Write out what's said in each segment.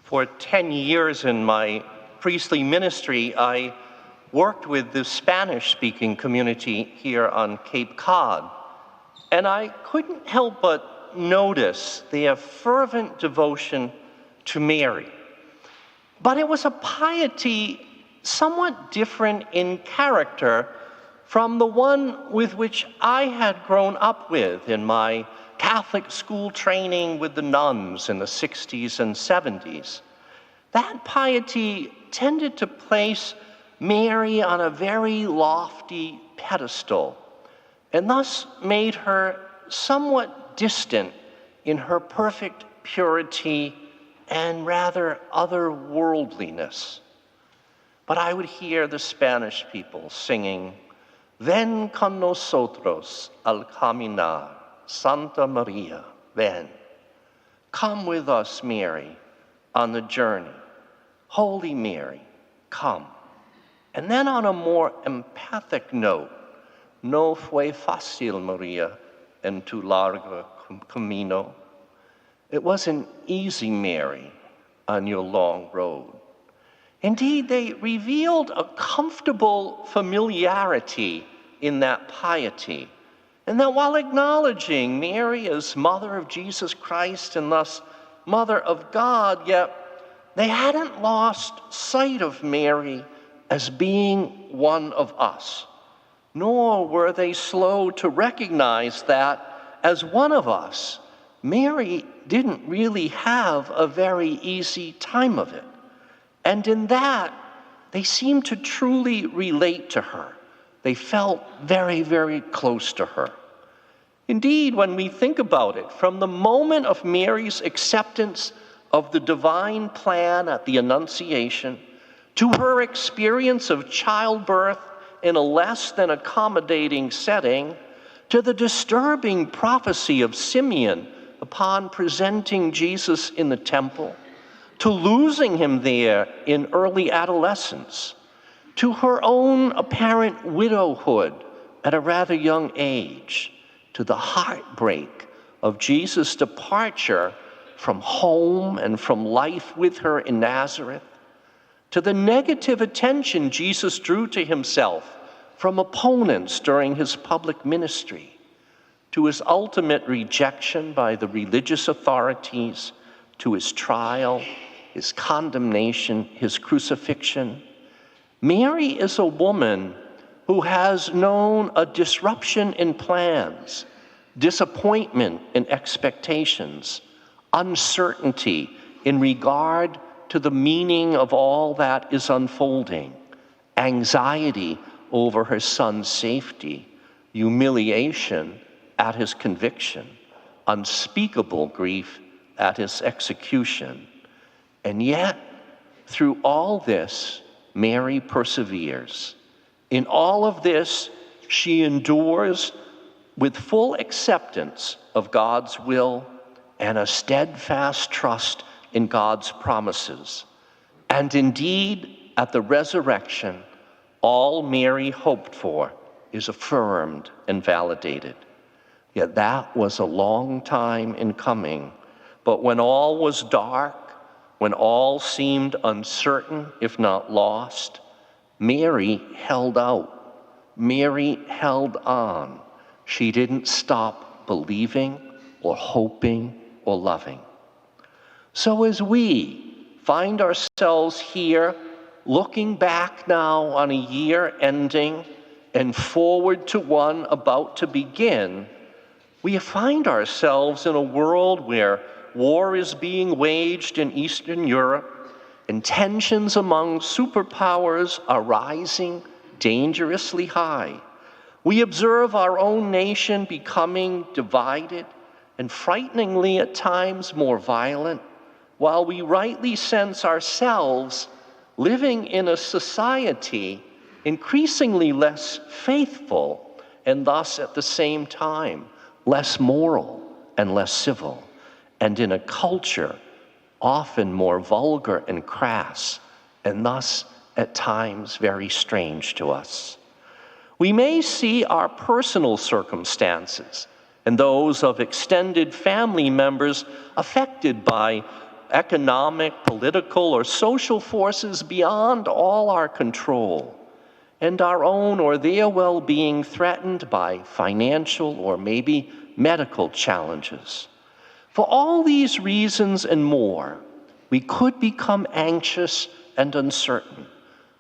For 10 years in my priestly ministry, I worked with the Spanish-speaking community here on Cape Cod, and I couldn't help but notice their fervent devotion to Mary. But it was a piety somewhat different in character from the one with which I had grown up with in my Catholic school training with the nuns in the 60s and 70s. That piety tended to place Mary on a very lofty pedestal, and thus made her somewhat distant in her perfect purity and rather otherworldliness. But I would hear the Spanish people singing, "Ven con nosotros al caminar, Santa Maria, ven." Come with us, Mary, on the journey. Holy Mary, come. And then on a more empathic note, "No fue fácil, Maria, en tu largo camino." It wasn't easy, Mary, on your long road. Indeed, they revealed a comfortable familiarity in that piety, and that while acknowledging Mary as Mother of Jesus Christ and thus Mother of God, yet they hadn't lost sight of Mary as being one of us, nor were they slow to recognize that as one of us, Mary didn't really have a very easy time of it. And in that, they seemed to truly relate to her. They felt very, very close to her. Indeed, when we think about it, from the moment of Mary's acceptance of the divine plan at the Annunciation, to her experience of childbirth in a less than accommodating setting, to the disturbing prophecy of Simeon upon presenting Jesus in the temple, to losing him there in early adolescence, to her own apparent widowhood at a rather young age, to the heartbreak of Jesus' departure from home and from life with her in Nazareth, to the negative attention Jesus drew to himself from opponents during his public ministry, to his ultimate rejection by the religious authorities, to his trial, his condemnation, his crucifixion. Mary is a woman who has known a disruption in plans, disappointment in expectations, uncertainty in regard to the meaning of all that is unfolding, anxiety over her son's safety, humiliation at his conviction, unspeakable grief at his execution. And yet, through all this, Mary perseveres. In all of this, she endures with full acceptance of God's will and a steadfast trust in God's promises. And indeed, at the resurrection, all Mary hoped for is affirmed and validated. Yet that was a long time in coming. But when all was dark, when all seemed uncertain, if not lost, Mary held out. Mary held on. She didn't stop believing or hoping or loving. So as we find ourselves here, looking back now on a year ending and forward to one about to begin, we find ourselves in a world where war is being waged in Eastern Europe, and tensions among superpowers are rising dangerously high. We observe our own nation becoming divided and frighteningly at times more violent, while we rightly sense ourselves living in a society increasingly less faithful and thus at the same time less moral and less civil, and in a culture often more vulgar and crass, and thus at times very strange to us. We may see our personal circumstances and those of extended family members affected by economic, political, or social forces beyond all our control, and our own or their well-being threatened by financial or maybe medical challenges. For all these reasons and more, we could become anxious and uncertain.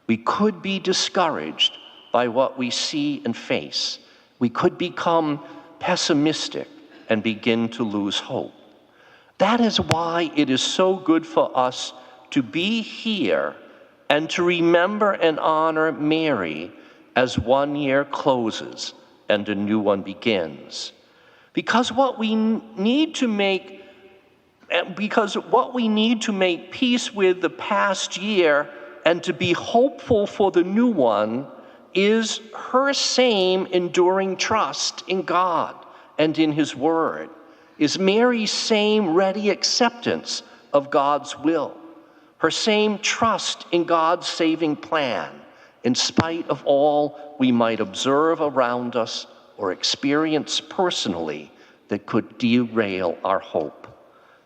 We could be discouraged by what we see and face. We could become pessimistic and begin to lose hope. That is why it is so good for us to be here and to remember and honor Mary as one year closes and a new one begins. Because what we need to make peace with the past year and to be hopeful for the new one is her same enduring trust in God and in His Word, is Mary's same ready acceptance of God's will, her same trust in God's saving plan, in spite of all we might observe around us or experience personally that could derail our hope.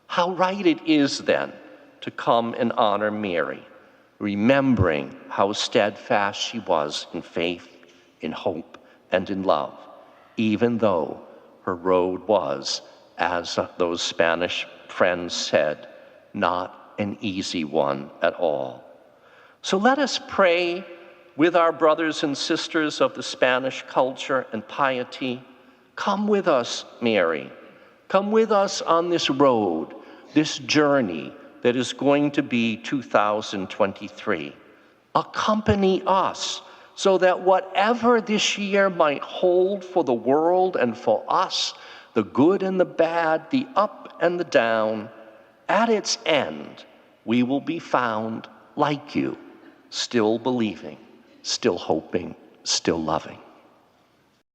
How right it is then to come and honor Mary, remembering how steadfast she was in faith, in hope, and in love, even though her road was, as those Spanish friends said, not an easy one at all. So let us pray with our brothers and sisters of the Spanish culture and piety. Come with us, Mary. Come with us on this road, this journey that is going to be 2023. Accompany us so that whatever this year might hold for the world and for us, the good and the bad, the up and the down, at its end, we will be found like you, still believing, still hoping, still loving.